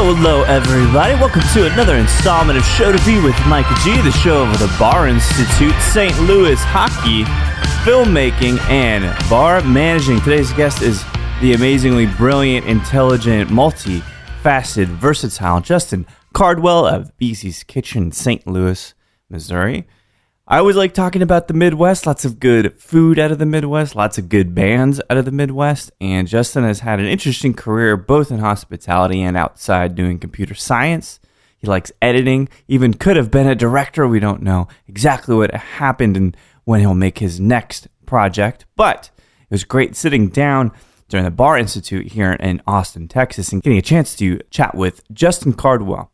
Hello, everybody. Welcome to another installment of Show to Be with Mike G, the show of the Bar Institute, St. Louis hockey, filmmaking, and bar managing. Today's guest is the amazingly brilliant, intelligent, multifaceted, versatile Justin Cardwell of BC's Kitchen, St. Louis, Missouri. I always like talking about the Midwest, lots of good food out of the Midwest, lots of good bands out of the Midwest, and Justin has had an interesting career both in hospitality and outside doing computer science. He likes editing, even could have been a director. We don't know exactly what happened and when he'll make his next project, but it was great sitting down during the Bar Institute here in Austin, Texas, and getting a chance to chat with Justin Cardwell.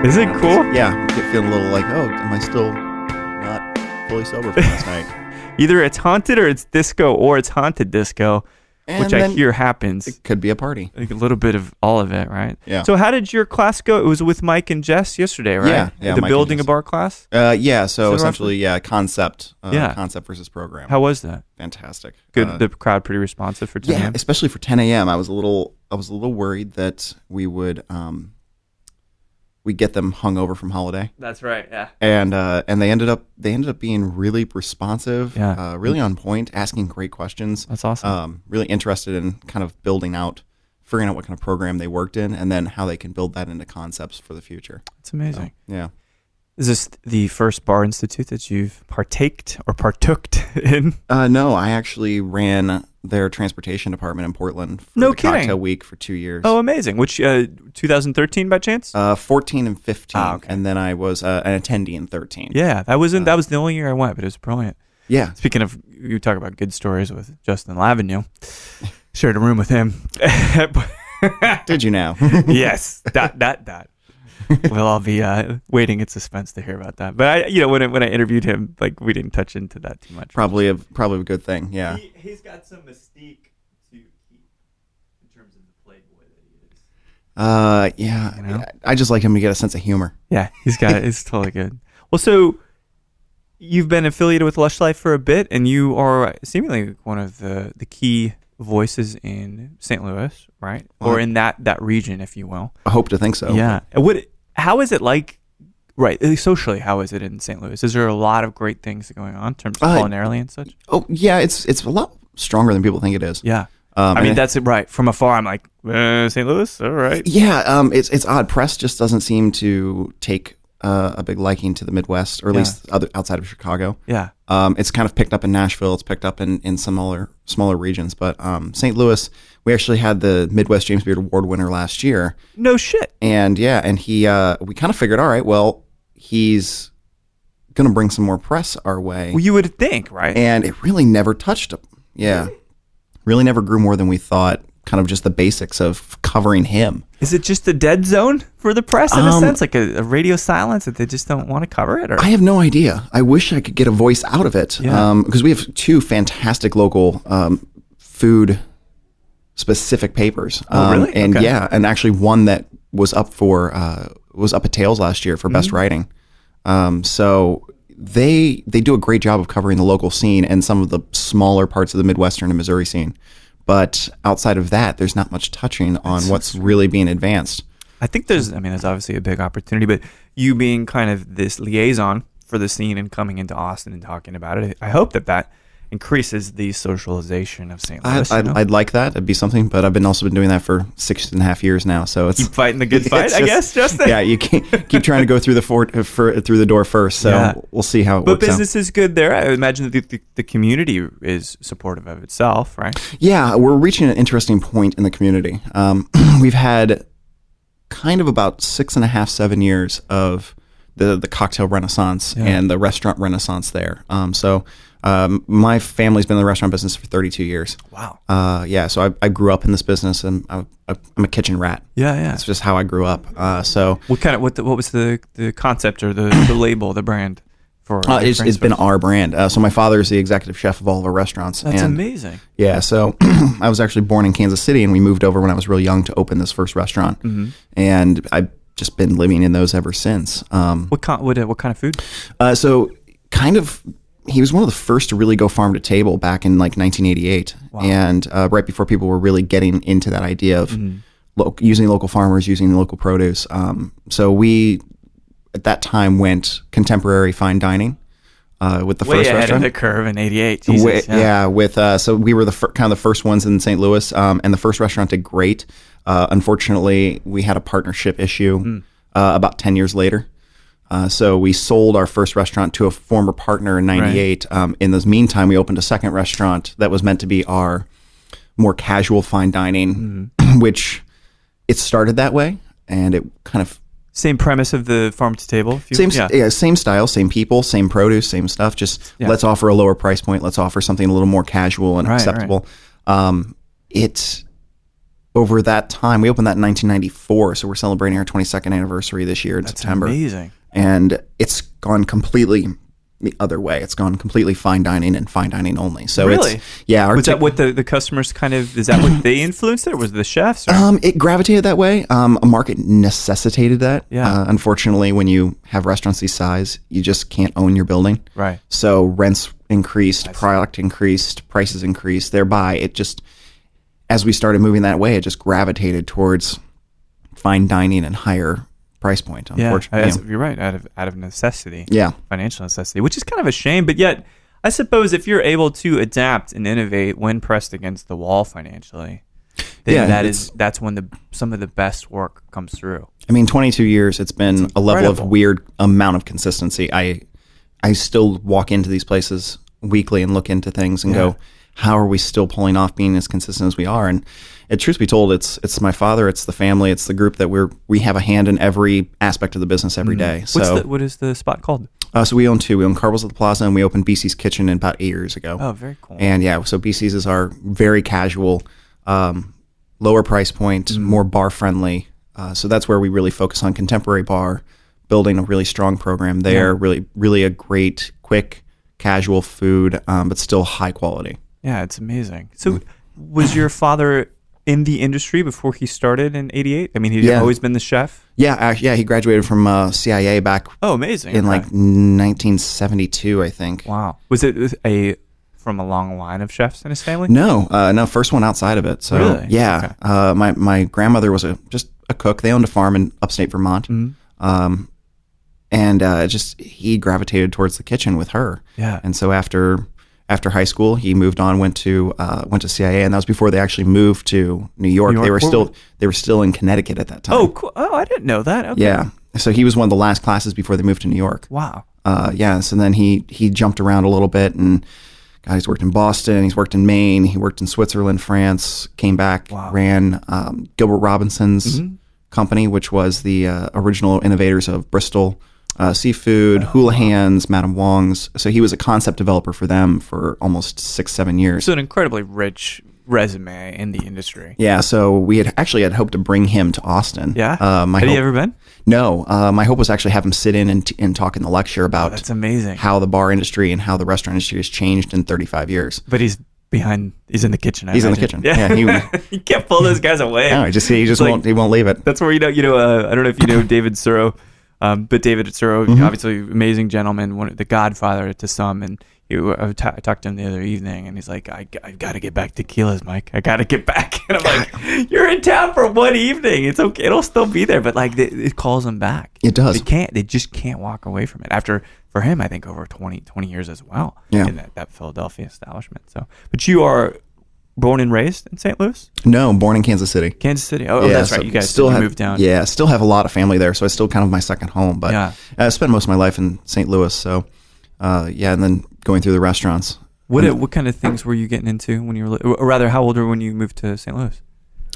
Is it cool? Yeah, I feel a little like, oh, am I still not fully sober from last night? Either it's haunted or it's disco or it's haunted disco, which I hear happens. It could be a party. Like a little bit of all of it, right? Yeah. So how did your class go? It was with Mike and Jess yesterday, right? Yeah. The Mike building a bar class? Yeah, so essentially, concept versus program. How was that? Fantastic. Good. The crowd pretty responsive for 10 a.m.? Yeah, especially for 10 a.m. I was a little worried that we would... we get them hung over from holiday. That's right, yeah. And they ended up being really responsive, yeah. Really on point, asking great questions. That's awesome. Really interested in kind of figuring out what kind of program they worked in, and then how they can build that into concepts for the future. That's amazing. So, yeah. Is this the first Bar Institute that you've partooked in? No, I actually ran their transportation department in Portland for the cocktail week for 2 years. Oh, amazing. Which, 2013 by chance? 14 and 15. Oh, okay. And then I was an attendee in 13. Yeah, that was the only year I went, but it was brilliant. Yeah. Speaking of, you talk about good stories with Justin Lavenue. Shared a room with him. Did you now? Yes. That. We'll all be waiting in suspense to hear about that. But when I interviewed him, like we didn't touch into that too much. Probably a good thing. Yeah. He's got some mystique to keep in terms of the playboy that he is. Yeah. You know? I just like him to get a sense of humor. Yeah, it's totally good. Well, so you've been affiliated with Lush Life for a bit, and you are seemingly one of the key voices in St. Louis, right? Or in that region, if you will. I hope to think so. Yeah. How is it like, right, socially, how is it in St. Louis? Is there a lot of great things going on in terms of culinarily and such? Oh, yeah, it's a lot stronger than people think it is. Yeah. I mean, that's it, right. From afar, I'm like, St. Louis? All right. Yeah, it's odd. Press just doesn't seem to take a big liking to the Midwest, or at least outside of Chicago. Yeah. It's kind of picked up in Nashville. It's picked up in some smaller regions. But St. Louis, we actually had the Midwest James Beard Award winner last year. No shit. And he we kind of figured, all right, well, he's going to bring some more press our way. Well, you would think, right? And it really never touched him. Yeah. Really never grew more than we thought. Kind of just the basics of covering him. Is it just a dead zone for the press in a sense, like a radio silence that they just don't want to cover it? Or? I have no idea. I wish I could get a voice out of it, because we have two fantastic local food specific papers. Oh, really? And okay. and actually one that was up at Tales last year for best writing. So they do a great job of covering the local scene and some of the smaller parts of the Midwestern and Missouri scene. But outside of that, there's not much touching on what's really being advanced. I think there's obviously a big opportunity, but you being kind of this liaison for the scene and coming into Austin and talking about it, I hope that increases the socialization of St. Louis. I'd like that. It'd be something, but I've also been doing that for 6.5 years now. So it's keep fighting the good fight, I guess, Justin. Yeah, you keep trying to go through through the door first. So we'll see how it works out. But business is good there. I imagine that the community is supportive of itself, right? Yeah, we're reaching an interesting point in the community. We've had kind of about 6.5, 7 years of the cocktail renaissance and the restaurant renaissance there. My family's been in the restaurant business for 32 years. Wow. So I grew up in this business, and I'm a kitchen rat. Yeah. That's just how I grew up. What was the concept or the label, the brand for? It's been our brand. So my father is the executive chef of all of our restaurants. That's amazing. Yeah. So I was actually born in Kansas City, and we moved over when I was real young to open this first restaurant. Mm-hmm. And I've just been living in those ever since. What kind of food? He was one of the first to really go farm to table back in like 1988. Wow. And right before people were really getting into that idea of using local farmers, using local produce. So we, at that time, went contemporary fine dining with the first restaurant. Way ahead of the curve in 88. So we were kind of the first ones in St. Louis, and the first restaurant did great. Unfortunately, we had a partnership issue about 10 years later. So we sold our first restaurant to a former partner in 98. Right. In the meantime, we opened a second restaurant that was meant to be our more casual fine dining, which it started that way, and it kind of... Same premise of the farm to table? Same style, same people, same produce, same stuff. Just let's offer a lower price point. Let's offer something a little more casual and acceptable. Right. Over that time, we opened that in 1994, so we're celebrating our 22nd anniversary this year in September. That's amazing. And it's gone completely the other way. It's gone completely fine dining and fine dining only. So really? Was that what the customers kind of, is that what they influenced it? Or was it the chefs? It gravitated that way. A market necessitated that. Yeah. Unfortunately, when you have restaurants this size, you just can't own your building. Right. So rents increased, product increased, prices increased. Thereby, it just, as we started moving that way, it just gravitated towards fine dining and higher price point, unfortunately. You're right, out of necessity. Yeah. Financial necessity, which is kind of a shame, but yet I suppose if you're able to adapt and innovate when pressed against the wall financially, then that's when some of the best work comes through. I mean, 22 years, it's been a level of weird amount of consistency. I still walk into these places weekly and look into things and go, how are we still pulling off being as consistent as we are? And truth be told, it's my father, it's the family, it's the group that we have a hand in every aspect of the business every day. So what is the spot called? So we own two. We own Cardwell's at the Plaza, and we opened BC's Kitchen in about 8 years ago. Oh, very cool. And so BC's is our very casual, lower price point, more bar friendly. So that's where we really focus on contemporary bar, building a really strong program there. Really, really a great, quick, casual food, but still high quality. Yeah, it's amazing. So was your father in the industry before he started in 88? I mean, he'd always been the chef? Yeah, he graduated from CIA back amazing. In like 1972, I think. Wow. Was it from a long line of chefs in his family? No, first one outside of it. So, really? Yeah. Okay. My grandmother was just a cook. They owned a farm in upstate Vermont. Mm-hmm. He gravitated towards the kitchen with her. Yeah. And so after high school, he moved on, went to CIA, and that was before they actually moved to New York. They were still in Connecticut at that time. Oh, cool. Oh, I didn't know that. Okay. Yeah. So he was one of the last classes before they moved to New York. Wow. So then he jumped around a little bit, and he's worked in Boston, he's worked in Maine, he worked in Switzerland, France, came back, ran Gilbert Robinson's company, which was the original innovators of Bristol Seafood, Houlihan's, Madame Wong's. So he was a concept developer for them for almost 6-7 years. So an incredibly rich resume in the industry. Yeah, so we had hoped to bring him to Austin. Yeah? Had he ever been? No. My hope was actually have him sit in and talk in the lecture about that's amazing. How the bar industry and how the restaurant industry has changed in 35 years. But he's in the kitchen. He's in the kitchen. Yeah, you can't pull those guys away. No, he won't leave it. That's where I don't know if you know David Suro. But David Suro, obviously amazing gentleman, the godfather to some, and I talked to him the other evening, and he's like, I've got to get back to Tequilas, Mike. I got to get back. And I'm like, you're in town for one evening. It's okay. It'll still be there, but like it calls them back. It does. They just can't walk away from it after for him, I think over 20 years as well Yeah. in that Philadelphia establishment. So, but you are born and raised in St. Louis? No, born in Kansas City. Kansas City. Oh, that's right. So You guys still moved down. Yeah, still have a lot of family there, so it's still kind of my second home. But Yeah. I spent most of my life in St. Louis, so and then going through the restaurants. What kind of things were you getting into when you were, or rather, how old were you when you moved to St. Louis?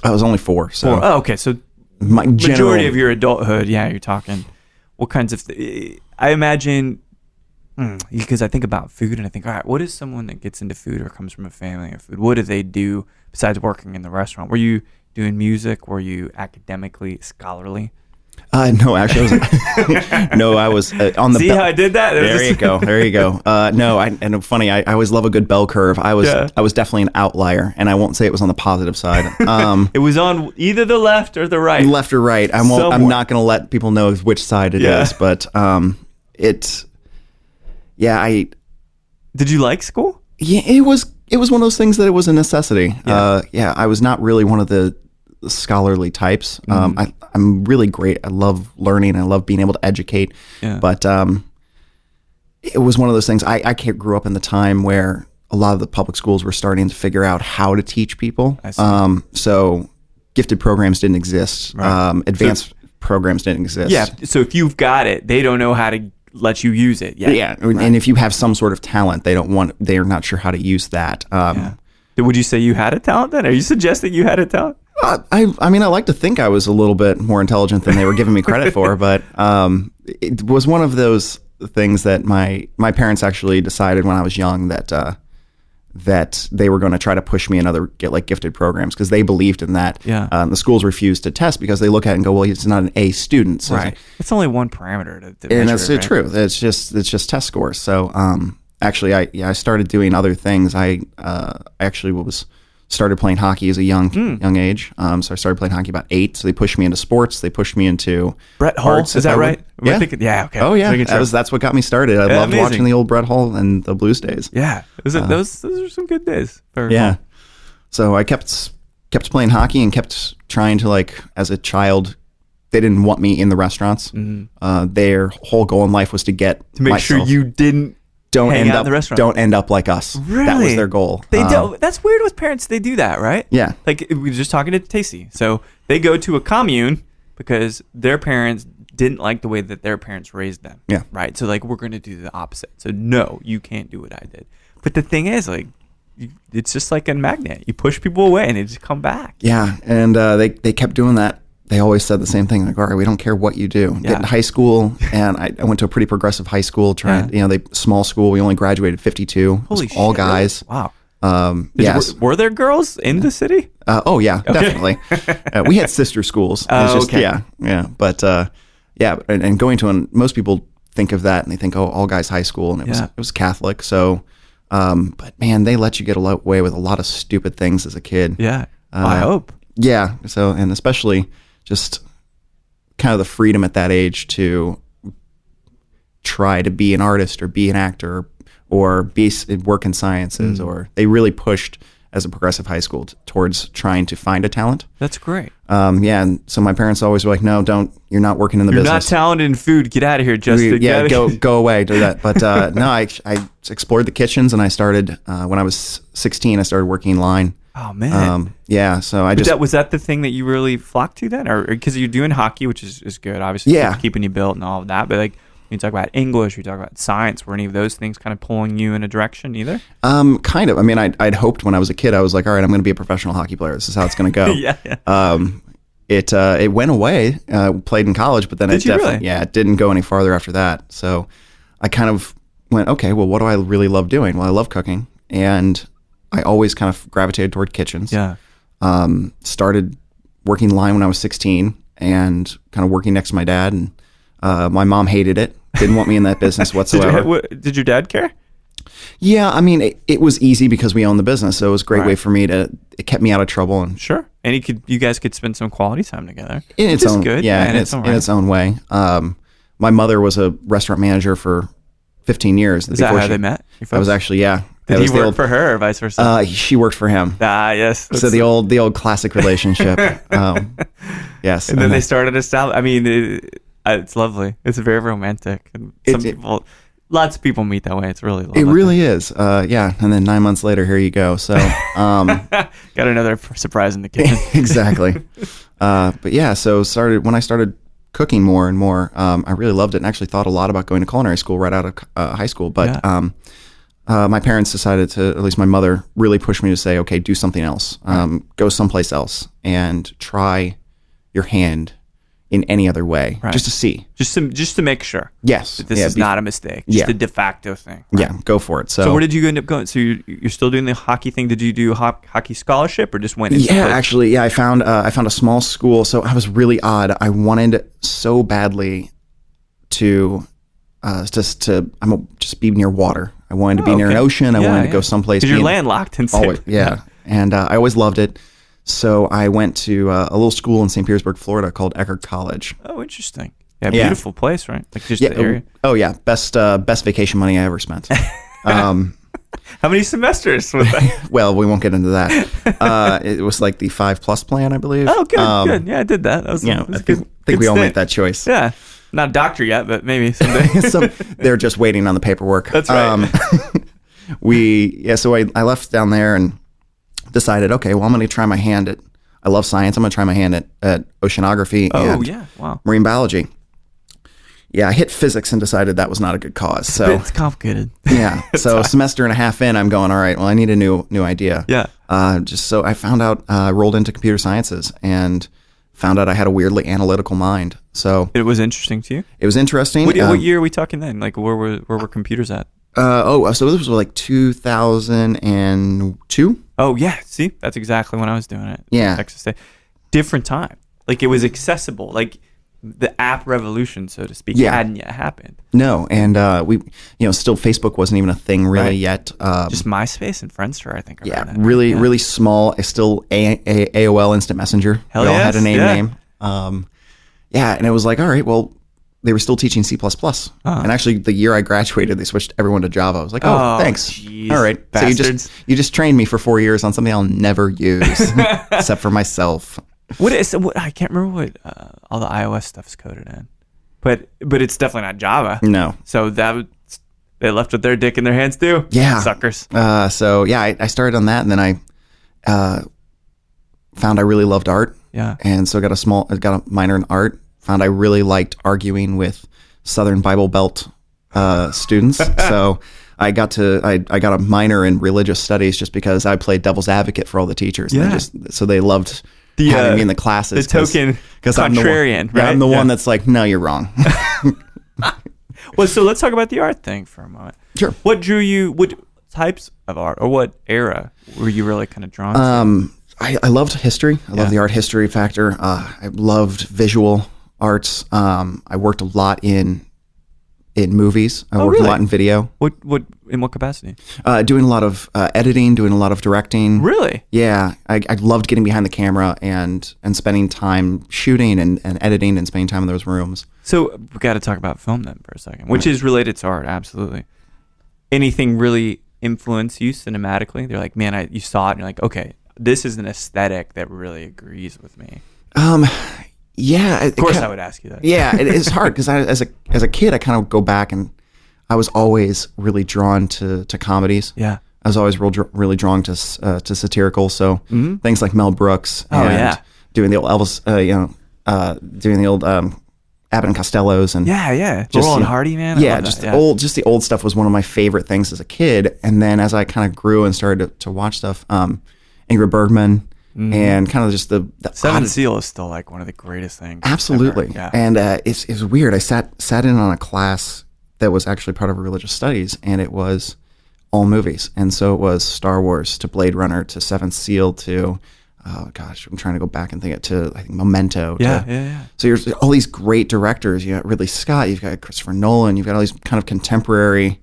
I was only 4, so Oh, okay. So my majority of your adulthood, yeah, you're talking. What kinds of? I imagine. Because I think about food and I think, all right, what is someone that gets into food or comes from a family of food? What do they do besides working in the restaurant? Were you doing music? Were you academically scholarly? No, actually, I was on the. See how I did that? There you go. There you go. No, and funny, I always love a good bell curve. I was definitely an outlier, and I won't say it was on the positive side. It was on either the left or the right. Left or right. I'm not going to let people know which side it is, but Did you like school? Yeah, it was one of those things that it was a necessity. Yeah. I was not really one of the scholarly types. I'm really great. I love learning. I love being able to educate. Yeah. But it was one of those things. I grew up in the time where a lot of the public schools were starting to figure out how to teach people. I see. So gifted programs didn't exist. Right. Advanced programs didn't exist. Yeah. So if you've got it, they don't know how to let you use it. Yeah. Right. And if you have some sort of talent, they're not sure how to use that. Would you say you had a talent then? Are you suggesting you had a talent? I mean, I like to think I was a little bit more intelligent than they were giving me credit for, but it was one of those things that my parents actually decided when I was young that they were going to try to push me in gifted programs because they believed in that. Yeah. The schools refused to test because they look at it and go, well, he's not an A student. So Right. It's only one parameter to and measure that's it, right? true. It's just test scores. So actually, I started doing other things. I actually started playing hockey as a young age. So I started playing hockey about 8. So they pushed me into sports. They pushed me into Brett Hull. arts. Is that right? Yeah. Yeah. Okay. Oh yeah. Making sure. That's what got me started. I loved amazing. watching the old Brett Hull and the Blues days. Yeah. Those are some good days. Yeah. So I kept playing hockey and kept trying to, as a child, they didn't want me in the restaurants. Mm-hmm. Their whole goal in life was to make sure you didn't hang out in the restaurant. Don't end up like us. Really? That was their goal. They don't. That's weird with parents. They do that, right? Yeah. Like we were just talking to Tacey. So they go to a commune because their parents didn't like the way that their parents raised them. Yeah. Right. So we're going to do the opposite. So no, you can't do what I did. But the thing is, it's just like a magnet. You push people away and they just come back. Yeah, and they kept doing that. They always said the same thing, all right, we don't care what you do. Yeah. Get in high school, and I went to a pretty progressive high school, small school. We only graduated 52. Holy all shit, guys. Wow. Yes. Were there girls in the city? Oh, yeah, definitely. We had sister schools. Okay. Yeah. But, and going to most people think of that, and they think, oh, all guys high school, and it was Catholic. So, but, man, they let you get away with a lot of stupid things as a kid. Yeah, I hope. Yeah. So, and especially just kind of the freedom at that age to try to be an artist or be an actor or work in sciences, or they really pushed as a progressive high school towards trying to find a talent. That's great. And so my parents always were like, no, you're not working in the business. You're not talented in food. Get out of here, Justin. Go away, do that. But no, I explored the kitchens, and I started, when I was 16, I started working in line. Oh man. So was that the thing that you really flocked to then, or because you're doing hockey, which is good, obviously, keeping you built and all of that. But when you talk about English, you talk about science. Were any of those things kind of pulling you in a direction either? Kind of. I mean, I'd hoped when I was a kid, I was like, all right, I'm going to be a professional hockey player. This is how it's going to go. Yeah. It went away. Played in college, but then it didn't go any farther after that. So I kind of went, okay, well, what do I really love doing? Well, I love cooking, and I always kind of gravitated toward kitchens. Yeah. Started working line when I was 16 and kind of working next to my dad. And my mom hated it. Didn't want me in that business whatsoever. Did your dad care? Yeah. I mean, it was easy because we owned the business. So it was a great way for me it kept me out of trouble. And sure. And you guys could spend some quality time together. In its own, good. Yeah, in its own way. My mother was a restaurant manager for 15 years. Is that how they met? I was actually, yeah. Did he work for her or vice versa? She worked for him. Yes. So the old classic relationship. Yes. And then they started a style. I mean, it's lovely. It's very romantic. And some people, lots of people meet that way. It's really It really is. Yeah. And then 9 months later, here you go. So, got another surprise in the kitchen. Exactly. But yeah, so when I started cooking more and more, I really loved it and actually thought a lot about going to culinary school right out of high school. But my parents decided to, at least my mother, really pushed me to say, okay, do something else. Go someplace else and try your hand in any other way, just to see. Just to make sure. Yes. That this is not a mistake. Just a de facto thing. Right? Yeah, go for it. So where did you end up going? So you're still doing the hockey thing? Did you do hockey scholarship or just went into Actually, I found a small school. So I was really odd. I wanted so badly to just be near water. I wanted to be near an ocean. I wanted to go someplace. Because you're landlocked in always, and I always loved it. So I went to a little school in St. Petersburg, Florida called Eckerd College. Oh, interesting. Yeah, beautiful place, right? Like just the area. Oh yeah, best vacation money I ever spent. How many semesters was that? Well, we won't get into that. It was like the 5+ plan, I believe. Oh, good. Yeah, I did that. I think we all made that choice. Yeah. Not a doctor yet, but maybe someday. So they're just waiting on the paperwork. That's right. So I left down there and decided, okay, well, I'm going to try my hand at, I love science. I'm going to try my hand at oceanography and marine biology. Yeah, I hit physics and decided that was not a good cause. So it's complicated. Yeah. So a semester and a half in, I'm going, all right, well, I need a new idea. Yeah. So I found out, rolled into computer sciences and found out I had a weirdly analytical mind. So it was interesting to you? It was interesting. What year are we talking then? Like where were computers at? So this was like 2002. Oh yeah, see, that's exactly when I was doing it. Yeah, Texas State. Different time. Like it was accessible. Like the app revolution, so to speak, hadn't yet happened. No, and we, still Facebook wasn't even a thing really yet. Just MySpace and Friendster, I think. Really small. It's still AOL Instant Messenger. Hell we all had a name. And it was like, all right, well, they were still teaching C++. And actually, the year I graduated, they switched everyone to Java. I was like, oh thanks. Geez, all right. bastards. So you just trained me for 4 years on something I'll never use except for myself. I can't remember what all the iOS stuff's coded in, but it's definitely not Java. No. So they left with their dick in their hands too. Yeah, suckers. I started on that, and then I found I really loved art. Yeah, and so I got a minor in art. Found I really liked arguing with Southern Bible Belt students. So I got a minor in religious studies just because I played devil's advocate for all the teachers. Yeah. So they loved having me in the classes. The token contrarian, right? I'm the one that's like, no, you're wrong. Well, so let's talk about the art thing for a moment. Sure. What drew you? What types of art, or what era were you really kind of drawn to? I loved history. I loved the art history factor. I loved visual arts. I worked a lot in movies. I worked a lot in video. In what capacity? Doing a lot of editing, doing a lot of directing. Really? Yeah. I loved getting behind the camera and spending time shooting and editing and spending time in those rooms. So we got to talk about film then for a second, which is related to art, absolutely. Anything really influence you cinematically? They're like, man, you saw it and you're like, okay, this is an aesthetic that really agrees with me. Yeah, of course I would ask you that. Yeah, it's hard because as a kid, I kind of go back and I was always really drawn to comedies. Yeah, I was always really drawn to satirical. So things like Mel Brooks and doing the old Elvis, doing the old Abbott and Costellos and Laurel and Hardy, man. The old stuff was one of my favorite things as a kid. And then as I kind of grew and started to watch stuff, Ingrid Bergman. And kind of just the Seven Seal is still like one of the greatest things. Absolutely. Ever. Yeah. And it's weird. I sat in on a class that was actually part of religious studies, and it was all movies. And so it was Star Wars to Blade Runner to Seventh Seal to, I'm trying to go back and think to, I think, Memento. Yeah. So there's all these great directors. You got Ridley Scott, you've got Christopher Nolan, you've got all these kind of contemporary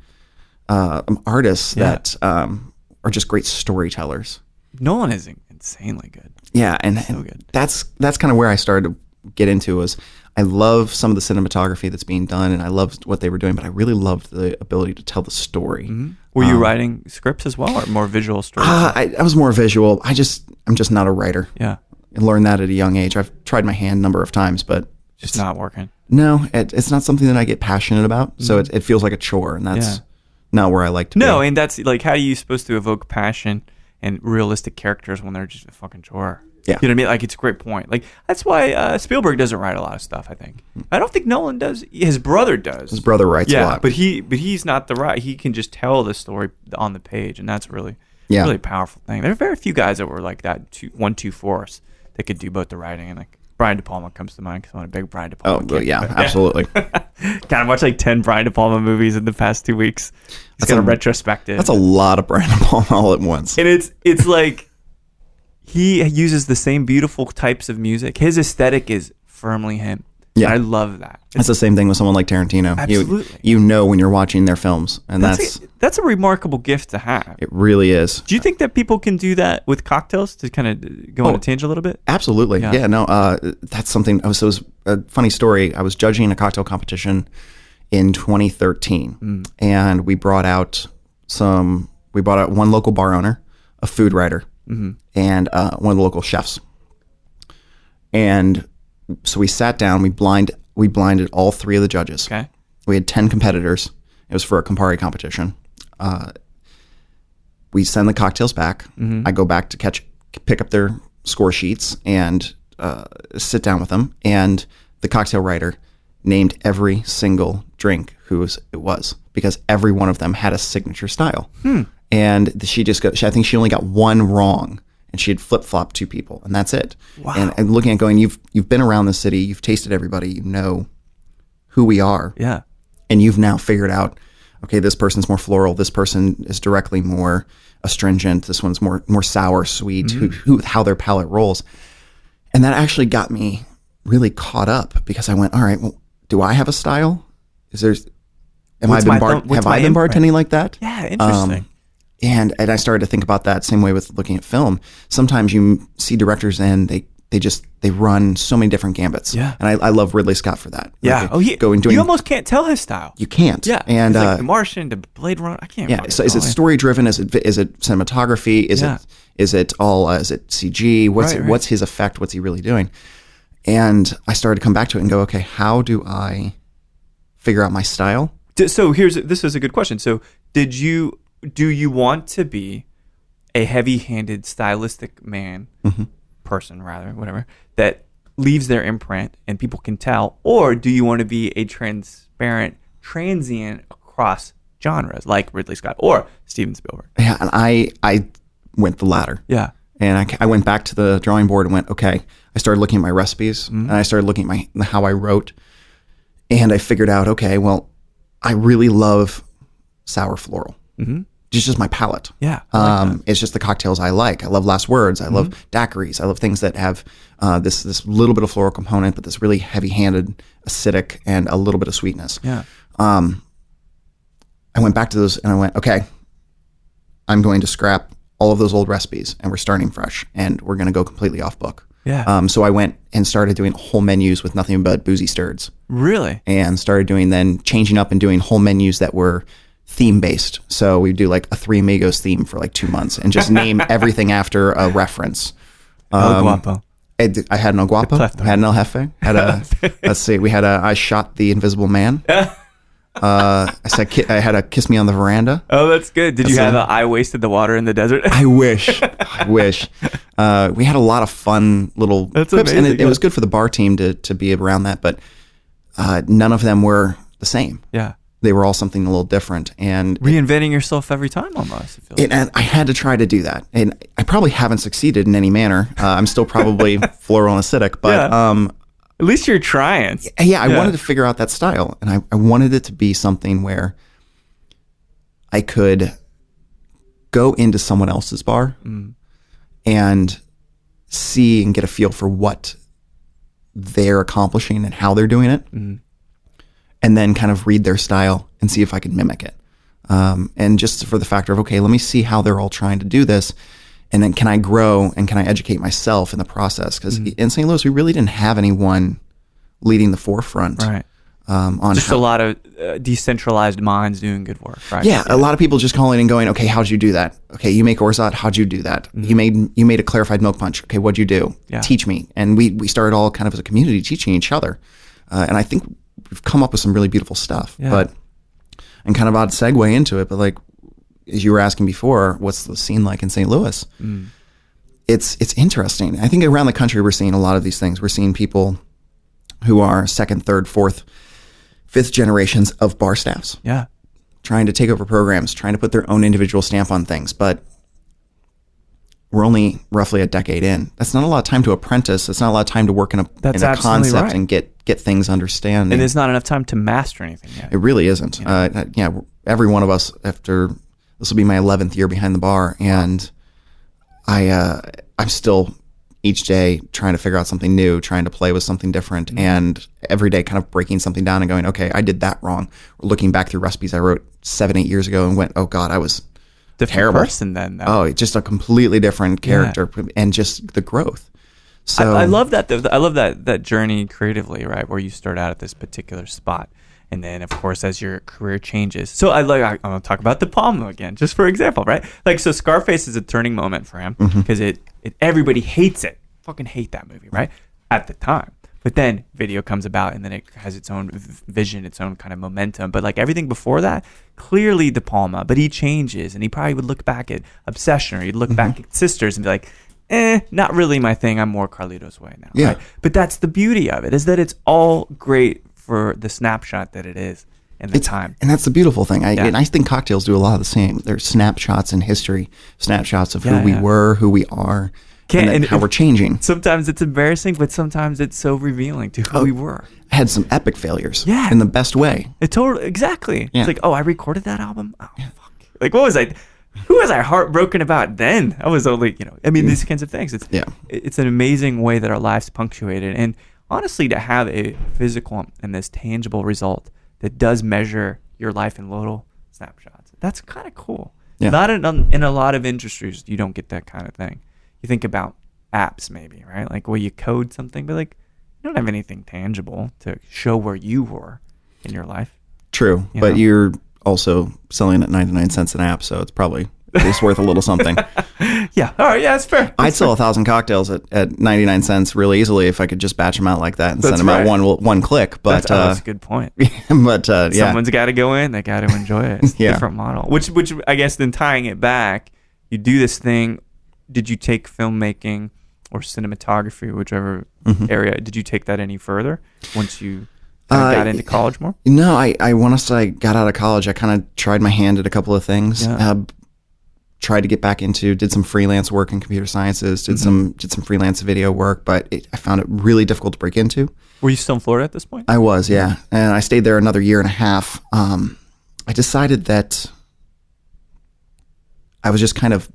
artists that are just great storytellers. Nolan is insanely good. Yeah, and good. That's kind of where I started to get into was I love some of the cinematography that's being done, and I loved what they were doing, but I really loved the ability to tell the story. Mm-hmm. Were you writing scripts as well, or more visual stories? I was more visual. I'm just not a writer. Yeah, I learned that at a young age. I've tried my hand a number of times, but just not working. No, it's not something that I get passionate about. So it feels like a chore, and that's not where I like to be. No, and that's like, how are you supposed to evoke passion and realistic characters when they're just a fucking chore? Yeah. You know what I mean? Like, it's a great point. Like, that's why Spielberg doesn't write a lot of stuff, I think. I don't think Nolan does. His brother does. His brother writes a lot. But he's not the right. He can just tell the story on the page, and that's really a powerful thing. There are very few guys that were like that, 1-2 force that could do both the writing, and like Brian DePalma comes to mind because I'm a big Brian DePalma kid. Absolutely. God, I watched like 10 Brian DePalma movies in the past 2 weeks. It's got a retrospective. That's a lot of Brian DePalma all at once. And it's like, he uses the same beautiful types of music. His aesthetic is firmly him. Yeah. I love that. It's the same thing with someone like Tarantino. Absolutely. You know when you're watching their films, and that's a remarkable gift to have. It really is. Do you think that people can do that with cocktails, to kind of go on a tangent a little bit? Absolutely. Yeah, no, that's something. It was a funny story. I was judging a cocktail competition in 2013, and we brought out one local bar owner, a food writer, and one of the local chefs. And so we sat down, we blinded all 3 of the judges. Okay. We had 10 competitors. It was for a Campari competition. We send the cocktails back. I go back to pick up their score sheets and sit down with them. And the cocktail writer named every single drink it was, because every one of them had a signature style. And I think she only got one wrong, and she had flip-flopped 2 people, and that's it. Wow. And looking at going, you've been around the city, you've tasted everybody, you know who we are. Yeah. And you've now figured out, okay, this person's more floral, this person is directly more astringent, this one's more sour, sweet, how their palate rolls. And that actually got me really caught up, because I went, all right, well, do I have a style? Have I been bartending like that? Yeah, interesting. And I started to think about that same way with looking at film. Sometimes you see directors and they run so many different gambits. Yeah. And I love Ridley Scott for that. Yeah. You almost can't tell his style. You can't. Yeah. And like The Martian to Blade Runner. I can't. Yeah. So is it story driven? Is it cinematography? Is it CG? What's his effect? What's he really doing? And I started to come back to it and go, okay, how do I figure out my style? So this is a good question. So do you want to be a heavy-handed, stylistic person, whatever, that leaves their imprint and people can tell, or do you want to be a transparent, transient across genres like Ridley Scott or Steven Spielberg? Yeah, and I went the latter. Yeah. And I went back to the drawing board and went, okay, I started looking at my recipes, and I started looking at how I wrote, and I figured out, okay, well, I really love sour floral. It's just my palate. Yeah. It's just the cocktails I like. I love last words. I love daiquiris. I love things that have this little bit of floral component, but this really heavy-handed, acidic, and a little bit of sweetness. Yeah. I went back to those and I went, okay, I'm going to scrap all of those old recipes and we're starting fresh and we're going to go completely off book. Yeah. So I went and started doing whole menus with nothing but boozy stirreds. Really? And started changing up and doing whole menus that were theme-based. So we do like a Three Amigos theme for like 2 months and just name everything after a reference. El Guapo. I had an El Guapo. I had an El Jefe. Let's see. I shot the Invisible Man. I had a Kiss Me on the Veranda. Oh, that's good. Did you have I wasted the water in the desert? I wish. We had a lot of fun little clips, amazing, and it was good for the bar team to be around that, but none of them were the same. Yeah. They were all something a little different, and reinventing yourself every time almost. And I had to try to do that, and I probably haven't succeeded in any manner. I'm still probably floral and acidic, but at least you're trying. Yeah, I wanted to figure out that style, and I wanted it to be something where I could go into someone else's bar and see and get a feel for what they're accomplishing and how they're doing it. And then kind of read their style and see if I can mimic it. And just for the factor of, okay, let me see how they're all trying to do this. And then can I grow and can I educate myself in the process? Because in St. Louis, we really didn't have anyone leading the forefront. Right. A lot of decentralized minds doing good work. Right. Yeah. A lot of people just calling and going, okay, how'd you do that? Okay, you make Orzat. How'd you do that? You made a clarified milk punch. Okay, what'd you do? Yeah. Teach me. And we started all kind of as a community teaching each other. And I think we've come up with some really beautiful stuff. Yeah. But, and kind of odd segue into it, but like, as you were asking before, what's the scene like in St. Louis? It's interesting. I think around the country, we're seeing a lot of these things. We're seeing people who are second, third, fourth, fifth generations of bar staffs. Yeah. Trying to take over programs, trying to put their own individual stamp on things. But we're only roughly a decade in. That's not a lot of time to apprentice. It's not a lot of time to work in a concept right. and get things understanding. And there's not enough time to master anything yet. It really isn't. Every one of us, after this will be my 11th year behind the bar, and I'm still each day trying to figure out something new, trying to play with something different, and every day kind of breaking something down and going, okay, I did that wrong. Or looking back through recipes I wrote 7-8 years ago and went, oh God, I was terrible person then. Though. Oh, just a completely different character, and just the growth. So I love that. I love that journey creatively, right? Where you start out at this particular spot, and then of course as your career changes. So I'm going to talk about DePalma again, just for example, right? Like, so Scarface is a turning moment for him because it everybody hates it, fucking hate that movie, right? At the time. But then video comes about, and then it has its own vision, its own kind of momentum. But like everything before that, clearly DePalma, but he changes, and he probably would look back at Obsession, or he'd look back at Sisters and be like, not really my thing. I'm more Carlito's Way now. Yeah. Right? But that's the beauty of it, is that it's all great for the snapshot that it is in the time. And that's the beautiful thing. And I think cocktails do a lot of the same. They're snapshots in history, snapshots of who we were, who we are, and how we're changing. Sometimes it's embarrassing, but sometimes it's so revealing to who we were. I had some epic failures. Yeah. In the best way. Exactly. Yeah. It's like, oh, I recorded that album? Oh, fuck. Like, what was I... Who was I heartbroken about then? I was only, these kinds of things. It's an amazing way that our lives punctuated. And honestly, to have a physical and this tangible result that does measure your life in little snapshots, that's kind of cool. Yeah. Not in a lot of industries, you don't get that kind of thing. You think about apps maybe, right? Like where you code something, but like you don't have anything tangible to show where you were in your life. True, but you're also selling at 99 cents an app, so it's probably at least worth a little something. Yeah. All right. Yeah, that's fair. I'd sell 1,000 cocktails at 99 cents really easily if I could just batch them out like that and send them out one click. But that's a good point. But someone's got to go in. They got to enjoy it. It's a different model. Which I guess then tying it back, you do this thing. Did you take filmmaking or cinematography, whichever area? Did you take that any further once you got into college more? No, once I got out of college, I kind of tried my hand at a couple of things. Tried to get back into, did some freelance work in computer sciences, did some freelance video work, but I found it really difficult to break into. Were you still in Florida at this point? I was, yeah. And I stayed there another year and a half. I decided that I was just kind of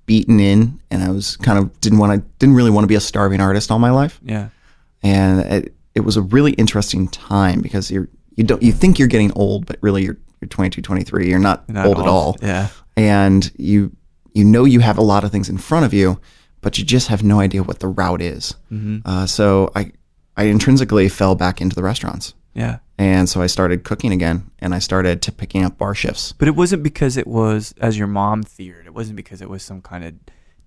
beaten in, and I was kind of didn't really want to be a starving artist all my life. Yeah. And it was a really interesting time because you think you're getting old, but really you're 22, 23. You're not old at all. Yeah. And you have a lot of things in front of you, but you just have no idea what the route is. So I intrinsically fell back into the restaurants. Yeah. And so I started cooking again, and I started picking up bar shifts. But it wasn't because it was, as your mom feared, it wasn't because it was some kind of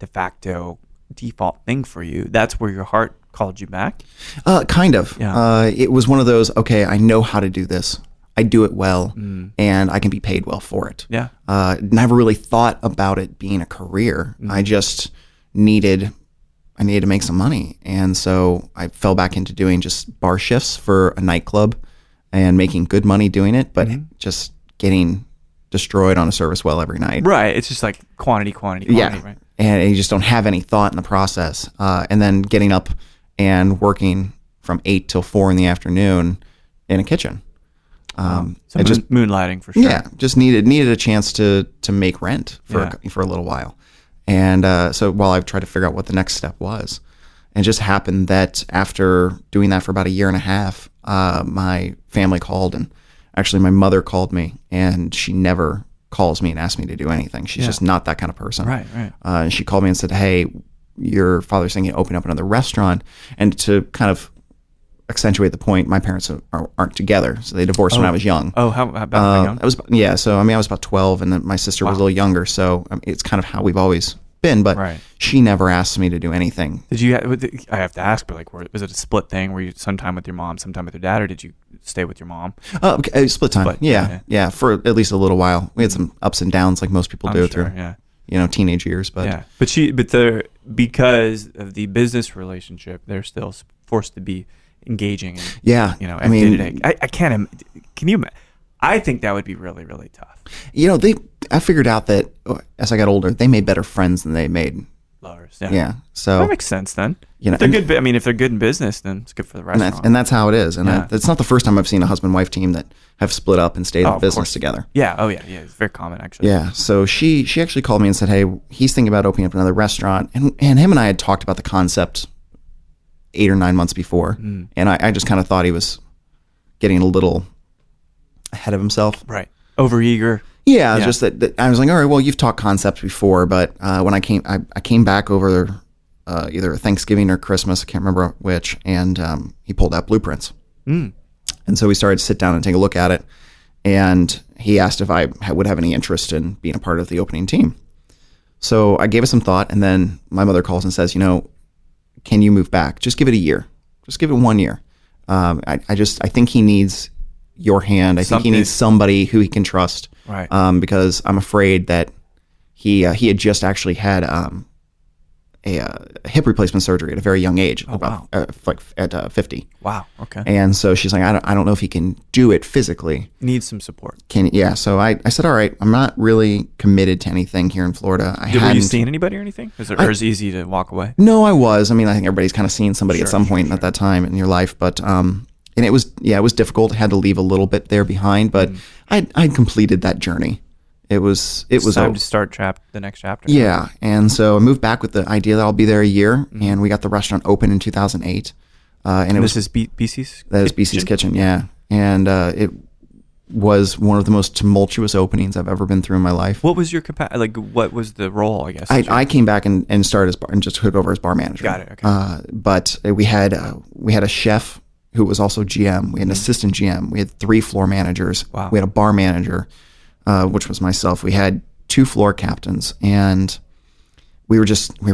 de facto default thing for you. That's where your heart called you back? Kind of. Yeah. It was one of those, okay, I know how to do this. I do it well, and I can be paid well for it. Yeah. Never really thought about it being a career. I just needed to make some money. And so I fell back into doing just bar shifts for a nightclub and making good money doing it, but just getting destroyed on a service well every night. Right. It's just like quantity, yeah. Right? And you just don't have any thought in the process. And then getting up and working from 8 till 4 in the afternoon in a kitchen. Moonlighting for sure. Yeah, just needed a chance to make rent for a little while. And so while I've tried to figure out what the next step was, and it just happened that after doing that for about a year and a half, my family called, and actually my mother called me, and she never calls me and asks me to do anything. She's just not that kind of person. Right. And she called me and said, hey, your father's thinking of opening up another restaurant. And to kind of accentuate the point, my parents aren't together, so they divorced when I was young. Oh, how about young? I was about 12, and then my sister was a little younger, so it's kind of how we've always been, but Right. she never asked me to do anything. Did you? I have to ask, but like, was it a split thing? Were you sometime with your mom, sometime with your dad, or did you stay with your mom? Okay, split time. Split, Yeah, for at least a little while. We had some ups and downs, like most people do through, teenage years. But yeah, because of the business relationship, they're still forced to be engaging. And, I mean, day-to-day. I can't. Can you? I think that would be really, really tough. I figured out that as I got older, they made better friends than they made lovers. Yeah. So that makes sense then. If they're good. I mean, if they're good in business, then it's good for the restaurant. And that's how it is. And it's not the first time I've seen a husband-wife team that have split up and stayed in business together. Yeah. Oh yeah. Yeah. It's very common actually. Yeah. So she actually called me and said, "Hey, he's thinking about opening up another restaurant." And him and I had talked about the concept 8 or 9 months before, and I just kind of thought he was getting a little ahead of himself. Right. Overeager. Yeah, just that I was like, all right, well, you've talked concepts before, but when I came back over either Thanksgiving or Christmas, I can't remember which, and he pulled out blueprints. And so we started to sit down and take a look at it, and he asked if I would have any interest in being a part of the opening team. So I gave it some thought, and then my mother calls and says, can you move back? Just give it a year. Just give it 1 year. I think he needs your hand. I think he needs somebody who he can trust. Right. Because I'm afraid that he had just actually had a hip replacement surgery at a very young age, at 50. Wow. Okay. And so she's like, I don't know if he can do it physically. Needs some support. So I said, all right, I'm not really committed to anything here in Florida. Were you seeing anybody or anything? Or is it easy to walk away? No, I was. I mean, I think everybody's kind of seeing somebody at some point at that time in your life, but and it was difficult. I had to leave a little bit there behind, but I'd completed that journey. It was time to start the next chapter. Yeah, and so I moved back with the idea that I'll be there a year, and we got the restaurant open in 2008. And this is BC's. That is BC's Kitchen, yeah, and it was one of the most tumultuous openings I've ever been through in my life. What was your capacity? Like, what was the role? I guess I came back and started as and just took over as bar manager. Got it. Okay. But we had a chef who was also GM. We had an assistant GM. We had 3 floor managers. Wow. We had a bar manager, which was myself. We had 2 floor captains, and we were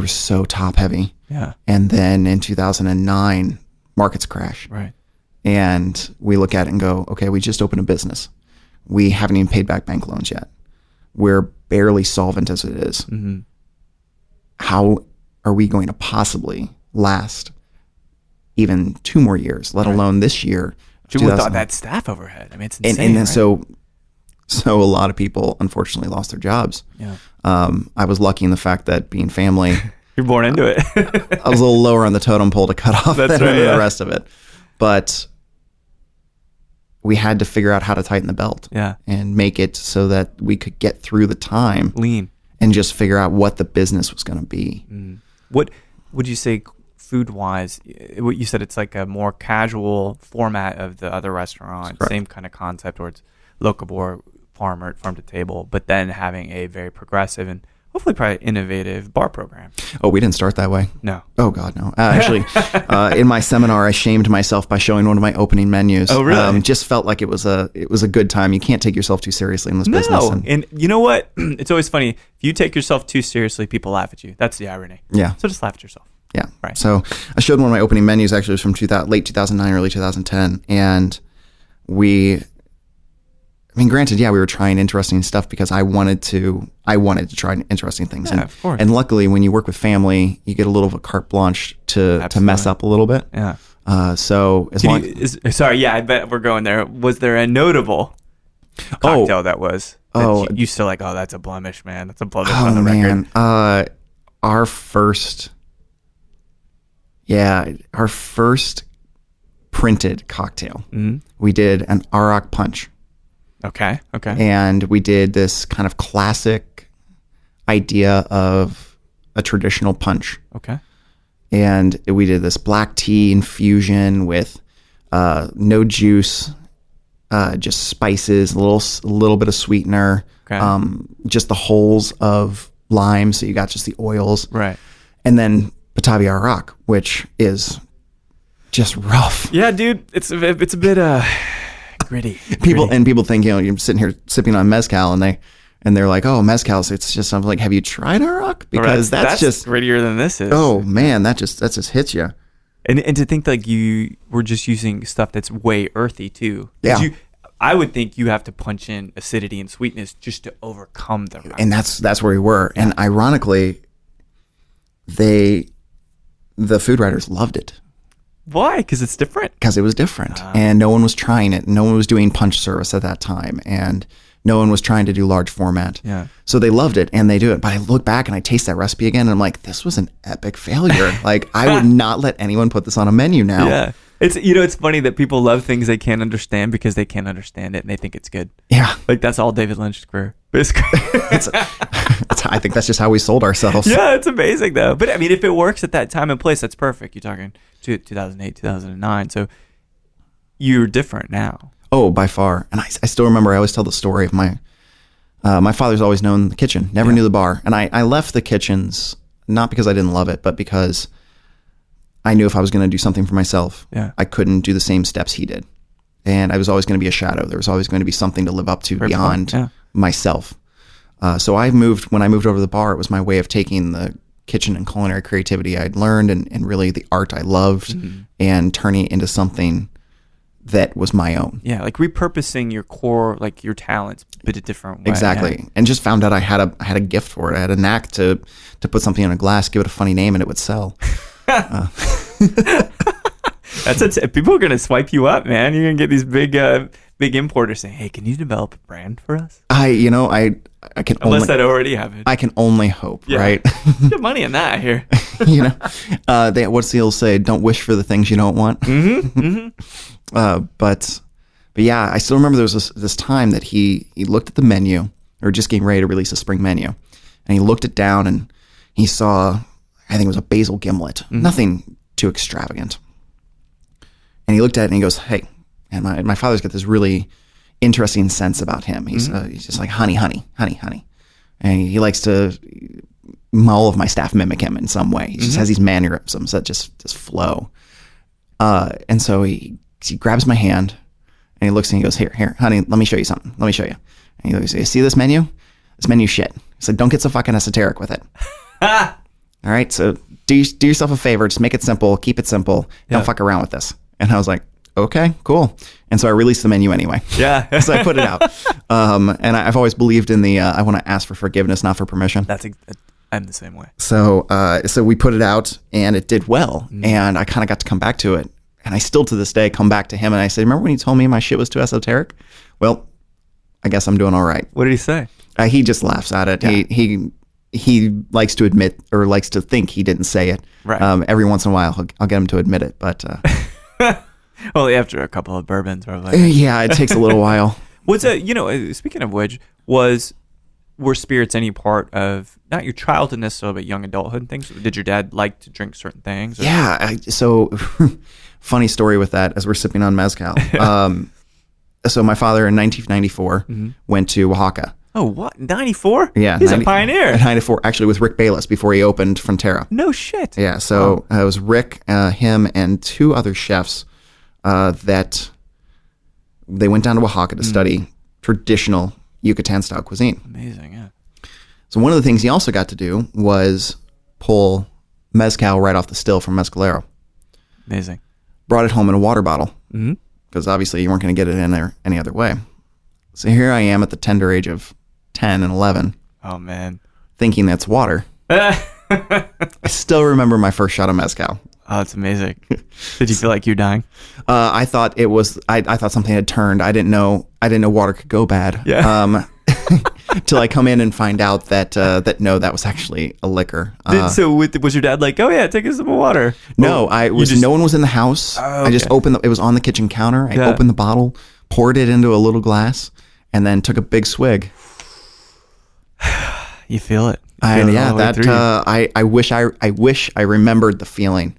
so top heavy. Yeah. And then in 2009, markets crash. Right. And we look at it and go, okay, we just opened a business. We haven't even paid back bank loans yet. We're barely solvent as it is. Mm-hmm. How are we going to possibly last even 2 more years, let alone this year? Without that staff overhead. I mean, it's insane. And right? So a lot of people unfortunately lost their jobs. Yeah. I was lucky in the fact that being family, you're born into it. I was a little lower on the totem pole to cut off than the rest of it. But we had to figure out how to tighten the belt and make it so that we could get through the time lean and just figure out what the business was going to be. What would you say food-wise? What you said, it's like a more casual format of the other restaurant, same kind of concept where it's locavore, farm to table, but then having a very progressive and hopefully probably innovative bar program. Oh, we didn't start that way. No. Oh, God, no. Actually, in my seminar, I shamed myself by showing one of my opening menus. Oh, really? Just felt like it was a good time. You can't take yourself too seriously in this business. And you know what? It's always funny. If you take yourself too seriously, people laugh at you. That's the irony. Yeah. So just laugh at yourself. Yeah. Right. So I showed one of my opening menus, actually, it was from late 2009, early 2010. And granted, we were trying interesting stuff because I wanted to try interesting things. Yeah, of course. And luckily, when you work with family, you get a little of a carte blanche to mess up a little bit. Yeah. So I bet we're going there. Was there a notable cocktail that was? You still like? Oh, that's a blemish, man. That's a blemish on the record. Our first printed cocktail. Mm-hmm. We did an Arak punch. Okay. And we did this kind of classic idea of a traditional punch. Okay. And we did this black tea infusion with no juice, just spices, a little bit of sweetener, just the holes of lime, so you got just the oils. Right. And then Batavia Arak, which is just rough. Yeah, dude, it's a bit gritty. People think, you're sitting here sipping on Mezcal, and And they're like, oh, mezcal. It's just something like, have you tried Arak? Because that's just grittier than this is. Oh man, that just hits you. And to think like you were just using stuff that's way earthy too. Yeah. I would think you have to punch in acidity and sweetness just to overcome the roughness. And that's where we were. Yeah. And ironically, the food writers loved it. Why? Because it's different? Because it was different. And no one was trying it. No one was doing punch service at that time. And no one was trying to do large format. Yeah. So they loved it and they do it. But I look back and I taste that recipe again and I'm like, this was an epic failure. Like I would not let anyone put this on a menu now. Yeah. It's funny that people love things they can't understand because they can't understand it and they think it's good. Yeah. Like that's all David Lynch's career. Basically. I think that's just how we sold ourselves. Yeah, it's amazing though. But I mean, if it works at that time and place, that's perfect. You're talking 2008, 2009. So you're different now. Oh, by far. And I still remember, I always tell the story of my father's always known the kitchen, never knew the bar. And I left the kitchens, not because I didn't love it, but because I knew if I was going to do something for myself, I couldn't do the same steps he did. And I was always going to be a shadow. There was always going to be something to live up to beyond myself. So when I moved over to the bar, it was my way of taking the kitchen and culinary creativity I'd learned and really the art I loved and turning it into something that was my own. Yeah, like repurposing your core, like your talents, but a different way. Exactly. Yeah. And just found out I had a gift for it. I had a knack to put something in a glass, give it a funny name, and it would sell. People are gonna swipe you up, man. You're gonna get these big importers saying, "Hey, can you develop a brand for us?" I can unless that already happened. I can only hope, right? Get money in that here. What's the old say? Don't wish for the things you don't want. But yeah, I still remember there was this time that he looked at the menu, or just getting ready to release a spring menu, and he looked it down and he saw, I think it was a basil gimlet, nothing too extravagant. And he looked at it and he goes, "Hey," and my father's got this really interesting sense about him. He's just like honey, honey, honey, honey, and he likes to. All of my staff mimic him in some way. He just has these mannerisms that just flow. And so he grabs my hand and he looks and he goes, here, honey, let me show you something. Let me show you. And he goes, "You see this menu? This menu's shit." He said, "Don't get so fucking esoteric with it." All right. So do yourself a favor. Just make it simple. Keep it simple. Don't fuck around with this. And I was like, okay, cool. And so I released the menu anyway. Yeah. So I put it out. And I've always believed in I want to ask for forgiveness, not for permission. I'm the same way. So we put it out and it did well. And I kind of got to come back to it. And I still to this day come back to him and I say, "Remember when you told me my shit was too esoteric? Well, I guess I'm doing all right." What did he say? He just laughs at it. Yeah. He likes to admit or likes to think he didn't say it. Right. Every once in a while, I'll get him to admit it. But well, after a couple of bourbons, probably. Yeah, it takes a little while. Speaking of which, were spirits any part of not your childhood necessarily, but young adulthood things? Did your dad like to drink certain things? Or? Yeah. So funny story with that as we're sipping on mezcal. So my father in 1994 went to Oaxaca. Oh, what? 94? Yeah. He's a pioneer. 94, actually with Rick Bayless before he opened Frontera. No shit. Yeah. So it was Rick, him, and two other chefs that they went down to Oaxaca to study traditional Yucatan-style cuisine. Amazing, yeah. So one of the things he also got to do was pull mezcal right off the still from Mezcalero. Amazing. Brought it home in a water bottle because obviously you weren't going to get it in there any other way. So here I am at the tender age of 10 and 11. Oh, man. Thinking that's water. I still remember my first shot of mezcal. Oh, it's amazing. Did you feel like you're dying? I thought it was. I thought something had turned. I didn't know water could go bad. Yeah. Till I come in and find out that no, that was actually a liquor. Was your dad like, "Oh yeah, take a sip of water"? No, no one was in the house. Oh, okay. I just opened. It was on the kitchen counter. I opened the bottle, poured it into a little glass, and then took a big swig. You feel it. I wish I remembered the feeling.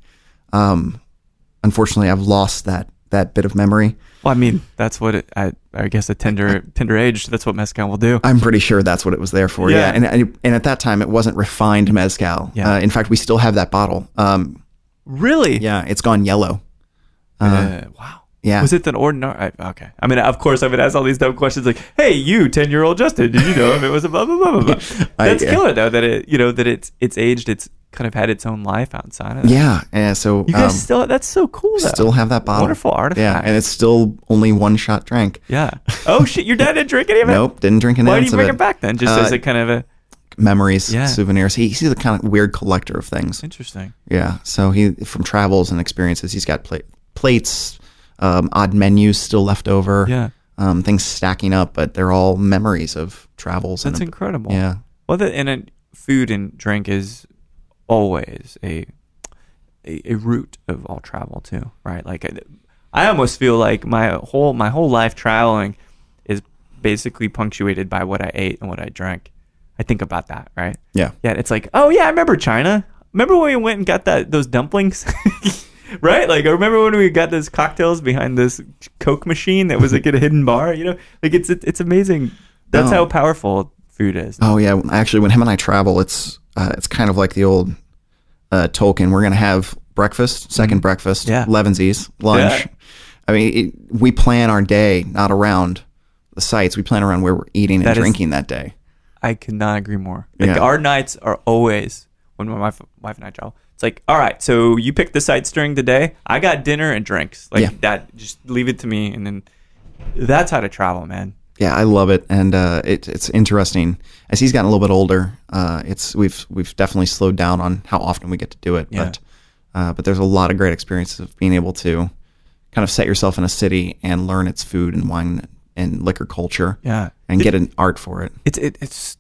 Unfortunately, I've lost that bit of memory. Well, I mean, that's what I guess a tender age. That's what mezcal will do. I'm pretty sure that's what it was there for. Yeah. And at that time, it wasn't refined mezcal. Yeah. In fact, we still have that bottle. Really? Yeah. It's gone yellow. Wow. Yeah. Was it an ordinary? Okay. I mean, of course, I would ask all these dumb questions like, "Hey, you, 10-year-old Justin, did you know if it was a blah blah blah blah blah?" That's killer though. That it's aged. It's kind of had its own life outside of that. Yeah. And so you guys still. That's so cool. Though. Still have that bottle. Wonderful artifact. Yeah, and it's still only one shot drank. Yeah. Oh shit! Your dad didn't drink any of it. Nope, didn't drink any of it. Why do you bring it back then? Just as a kind of a memories, souvenirs. He's a kind of weird collector of things. Interesting. Yeah. So he from travels and experiences, he's got plates. Odd menus still left over. Yeah. Things stacking up, but they're all memories of travels. That's incredible. Yeah. Well, food and drink is always a root of all travel too, right? Like I almost feel like my whole life traveling is basically punctuated by what I ate and what I drank. I think about that, right? Yeah. Yeah. It's like, oh yeah, I remember China. Remember when we went and got those dumplings? Right? Like, I remember when we got those cocktails behind this Coke machine that was like at a hidden bar, Like, it's amazing. That's how powerful food is. Oh, yeah. Actually, when him and I travel, it's kind of like the old Tolkien. We're going to have breakfast, second breakfast, Levensies, lunch. Yeah. I mean, we plan our day not around the sites. We plan around where we're eating and drinking that day. I could not agree more. Like, our nights are always, when my wife and I travel, it's like, all right, so you pick the sites during the day. I got dinner and drinks. Like that, just leave it to me. And then that's how to travel, man. Yeah, I love it. And it's interesting. As he's gotten a little bit older, we've definitely slowed down on how often we get to do it. Yeah. But there's a lot of great experiences of being able to kind of set yourself in a city and learn its food and wine and liquor culture. Yeah. And get an art for it. It's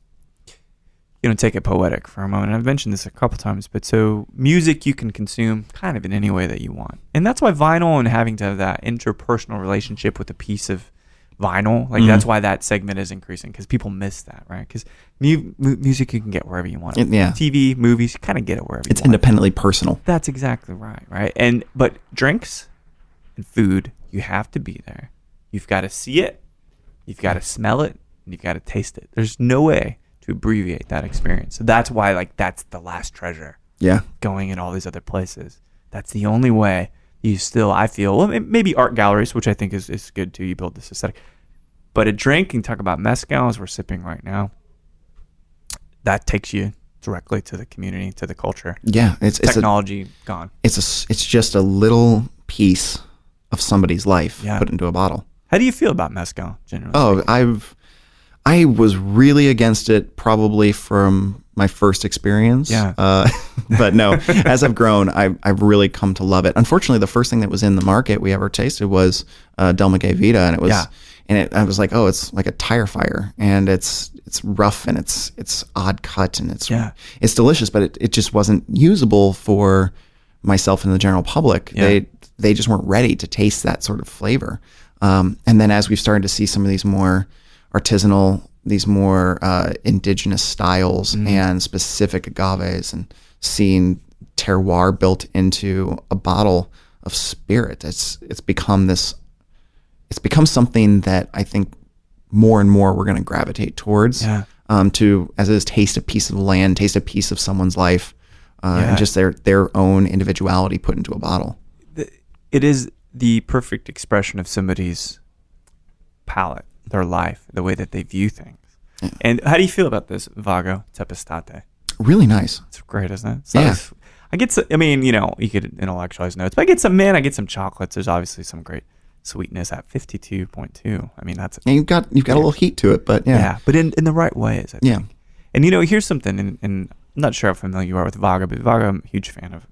take it poetic for a moment. I've mentioned this a couple times, but so music you can consume kind of in any way that you want. And that's why vinyl and having to have that interpersonal relationship with a piece of vinyl, like that's why that segment is increasing, because people miss that, right? Because music you can get wherever you want it. TV, movies, you kind of get it wherever you want it. It's independently personal. That's exactly right? But drinks and food, you have to be there. You've got to see it, you've got to smell it, and you've got to taste it. There's no way to abbreviate that experience. So that's why, that's the last treasure. Yeah. Going in all these other places. That's the only way you still, I feel, well, maybe art galleries, which I think is good too. You build this aesthetic. But a drink, and talk about mezcal as we're sipping right now, that takes you directly to the community, to the culture. Yeah. It's technology gone. It's just a little piece of somebody's life put into a bottle. How do you feel about mezcal generally? Oh, I was really against it probably from my first experience. Yeah. But no, as I've grown, I've really come to love it. Unfortunately, the first thing that was in the market we ever tasted was Del Maguey Vita, and it was, I was like, oh, it's like a tire fire, and it's rough, and it's odd cut, and it's delicious, but it just wasn't usable for myself and the general public. Yeah. They just weren't ready to taste that sort of flavor. And then as we've started to see some of these more artisanal, these more indigenous styles and specific agaves, and seeing terroir built into a bottle of spirit, it's become something that I think more and more we're going to gravitate towards. Yeah. To as it is, taste a piece of land, taste a piece of someone's life, and just their own individuality put into a bottle. It is the perfect expression of somebody's palate, their life, the way that they view things. Yeah. And how do you feel about this Vago Tepestate? Really nice. It's great, isn't it? I get some, you could intellectualize notes, but I get some chocolates. There's obviously some great sweetness at 52.2. I mean, that's you've got a little heat to it, but but in the right ways, I think. Yeah. And here's something, and I'm not sure how familiar you are with Vago, but Vago I'm a huge fan of.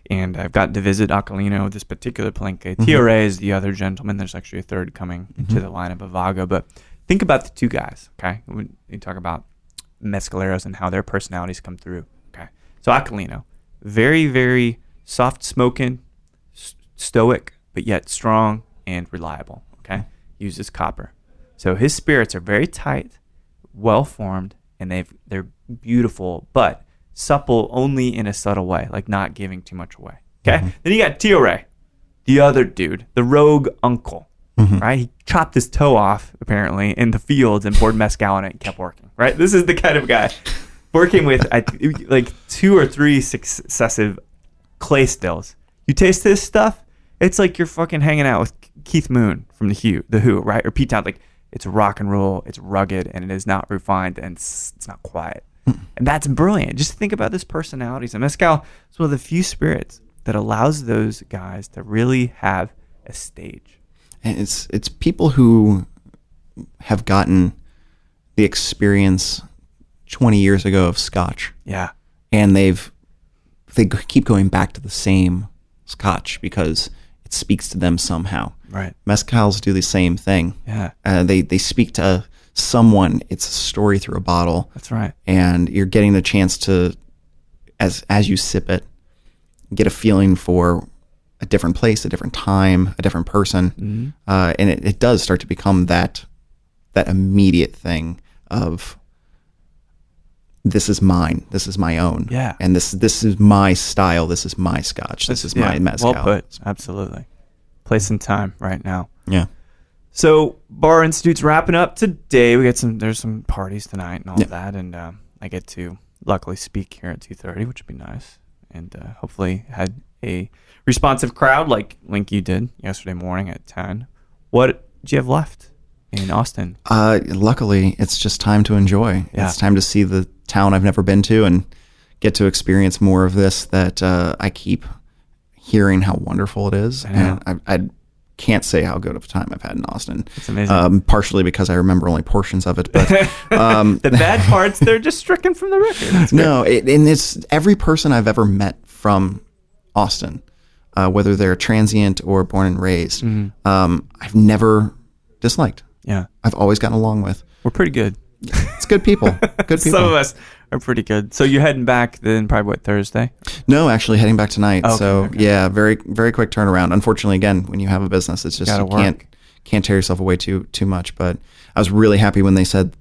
And I've got to visit Aquilino, this particular Palenque. TRA is the other gentleman. There's actually a third coming into the lineup of Vago. But think about the two guys, okay? When you talk about mezcaleros and how their personalities come through, okay? So Aquilino, very, very soft-smoking, stoic, but yet strong and reliable, okay? Uses copper. So his spirits are very tight, well-formed, and they're beautiful, but supple only in a subtle way, like not giving too much away. Okay? Then you got Tio, the other dude, the rogue uncle, right? He chopped his toe off, apparently, in the fields and poured mezcal on it and kept working, right? This is the kind of guy working with like 2 or 3 successive clay stills. You taste this stuff, It's like you're fucking hanging out with Keith Moon from the Who, right? Or Pete Towns. Like, it's rock and roll, it's rugged, and it is not refined, and it's not quiet. And that's brilliant. Just think about this personalities. And Mezcal is one of the few spirits that allows those guys to really have a stage. And it's people who have gotten the experience 20 years ago of Scotch. Yeah. And they keep going back to the same Scotch because it speaks to them somehow. Right. Mezcals do the same thing. Yeah. They speak to someone. It's a story through a bottle. That's right. And you're getting the chance to, as you sip it, get a feeling for a different place, a different time, a different person. Mm-hmm. And it does start to become that immediate thing of, this is mine, this is my own. Yeah. And this is my style, this is my Scotch, this is my Mezcal. Well put. Absolutely. Place and time right now. Yeah. So Bar Institute's wrapping up today. There's some parties tonight and all that, and I get to luckily speak here at 2:30, which would be nice, and hopefully had a responsive crowd like you did yesterday morning at 10. What do you have left in Austin? Luckily, it's just time to enjoy. Yeah. It's time to see the town I've never been to and get to experience more of this that I keep hearing how wonderful it is. And I can't say how good of a time I've had in Austin. It's amazing. Partially because I remember only portions of it, but the bad parts, they're just stricken from the record. No, and it's every person I've ever met from Austin, whether they're transient or born and raised, I've never disliked. Yeah. I've always gotten along with. We're pretty good. It's good people. Good people. Some of us are pretty good. So you're heading back then probably Thursday? No, actually heading back tonight. Okay. Yeah, very, very quick turnaround. Unfortunately, again, when you have a business, it's just you can't tear yourself away too much. But I was really happy when they said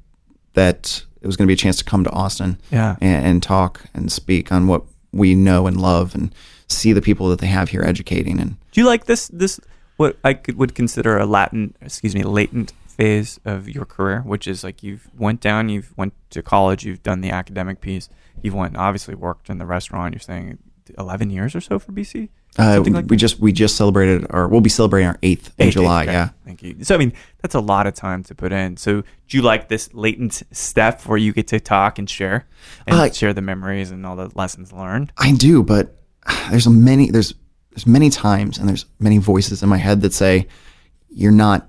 that it was going to be a chance to come to Austin and talk and speak on what we know and love and see the people that they have here educating. And do you like this what I would consider a latent phase of your career, which is like you've went to college, you've done the academic piece, you've obviously worked in the restaurant. You're saying 11 years or so for BC. We just celebrated we'll be celebrating our 8th in July. Okay. Yeah. Thank you. So I mean, that's a lot of time to put in. So do you like this latent step where you get to talk and share share the memories and all the lessons learned? I do, but there's many times and there's many voices in my head that say you're not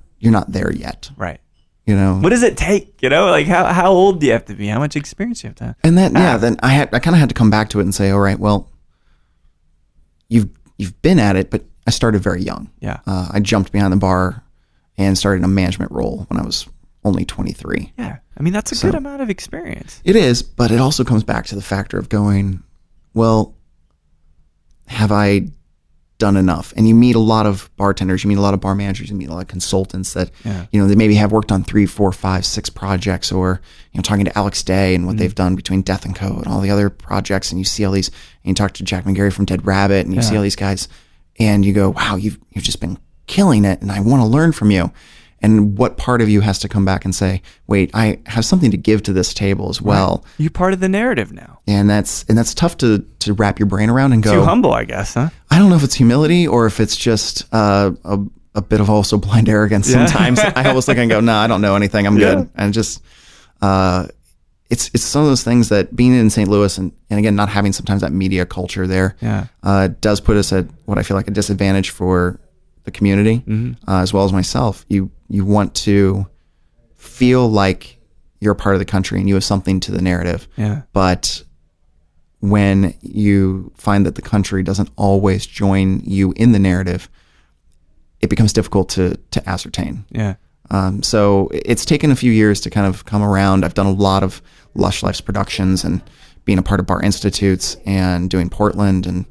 there yet. Right. You know, what does it take? You know, like how old do you have to be? How much experience do you have to have? And then then I kind of had to come back to it and say, all right, well, you've been at it, but I started very young. Yeah. I jumped behind the bar and started in a management role when I was only 23. Yeah. I mean, that's a good amount of experience. It is, but it also comes back to the factor of going, well, have I done enough? And you meet a lot of bartenders, you meet a lot of bar managers, you meet a lot of consultants that, they maybe have worked on 3, 4, 5, 6 projects, or, talking to Alex Day and what they've done between Death and Co. and all the other projects. And you see all these, and you talk to Jack McGarry from Dead Rabbit and you see all these guys and you go, wow, you've just been killing it. And I want to learn from you. And what part of you has to come back and say, wait, I have something to give to this table as well. Right. You're part of the narrative now. And that's tough to wrap your brain around and go. Too humble, I guess, huh? I don't know if it's humility or if it's just a bit of also blind arrogance sometimes. I always look and go, no, I don't know anything. I'm good. And just, it's some of those things that being in St. Louis and again, not having sometimes that media culture there does put us at what I feel like a disadvantage for the community, as well as myself. You want to feel like you're a part of the country and you have something to the narrative. Yeah. But when you find that the country doesn't always join you in the narrative, it becomes difficult to ascertain. Yeah. So it's taken a few years to kind of come around. I've done a lot of Lush Life's productions and being a part of Bar Institutes and doing Portland and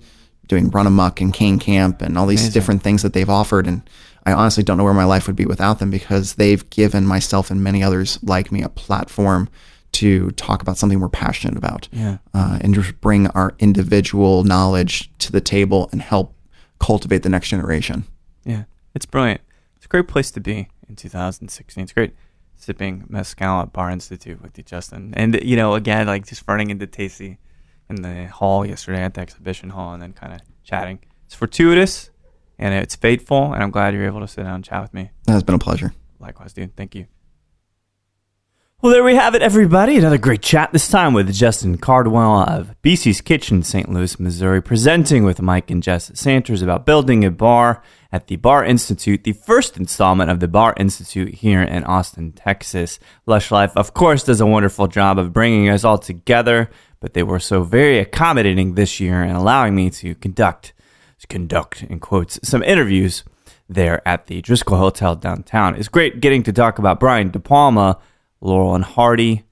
doing Run Amok and Cane Camp and all these different things that they've offered. And I honestly don't know where my life would be without them, because they've given myself and many others like me a platform to talk about something we're passionate about, and just bring our individual knowledge to the table and help cultivate the next generation. Yeah, it's brilliant. It's a great place to be in 2016. It's great sipping Mezcal at Bar Institute with you, Justin. And, again, like just running into Tacey in the hall yesterday at the exhibition hall and then kind of chatting. It's fortuitous. And it's fateful, and I'm glad you're able to sit down and chat with me. It's been a pleasure. Likewise, dude. Thank you. Well, there we have it, everybody. Another great chat, this time with Justin Cardwell of BC's Kitchen, St. Louis, Missouri, presenting with Mike and Jess Santers about building a bar at the Bar Institute, the first installment of the Bar Institute here in Austin, Texas. Lush Life, of course, does a wonderful job of bringing us all together, but they were so very accommodating this year and allowing me to conduct, in quotes, some interviews there at the Driscoll Hotel downtown. It's great getting to talk about Brian DePalma, Laurel and Hardy,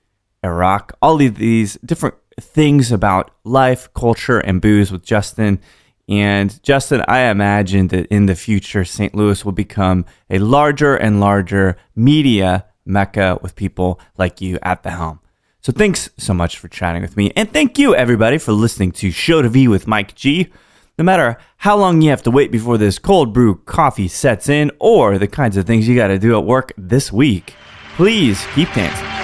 Iraq, all of these different things about life, culture, and booze with Justin. And Justin, I imagine that in the future, St. Louis will become a larger and larger media mecca with people like you at the helm. So thanks so much for chatting with me. And thank you, everybody, for listening to Show to V with Mike G. No matter how long you have to wait before this cold brew coffee sets in or the kinds of things you got to do at work this week, please keep dancing.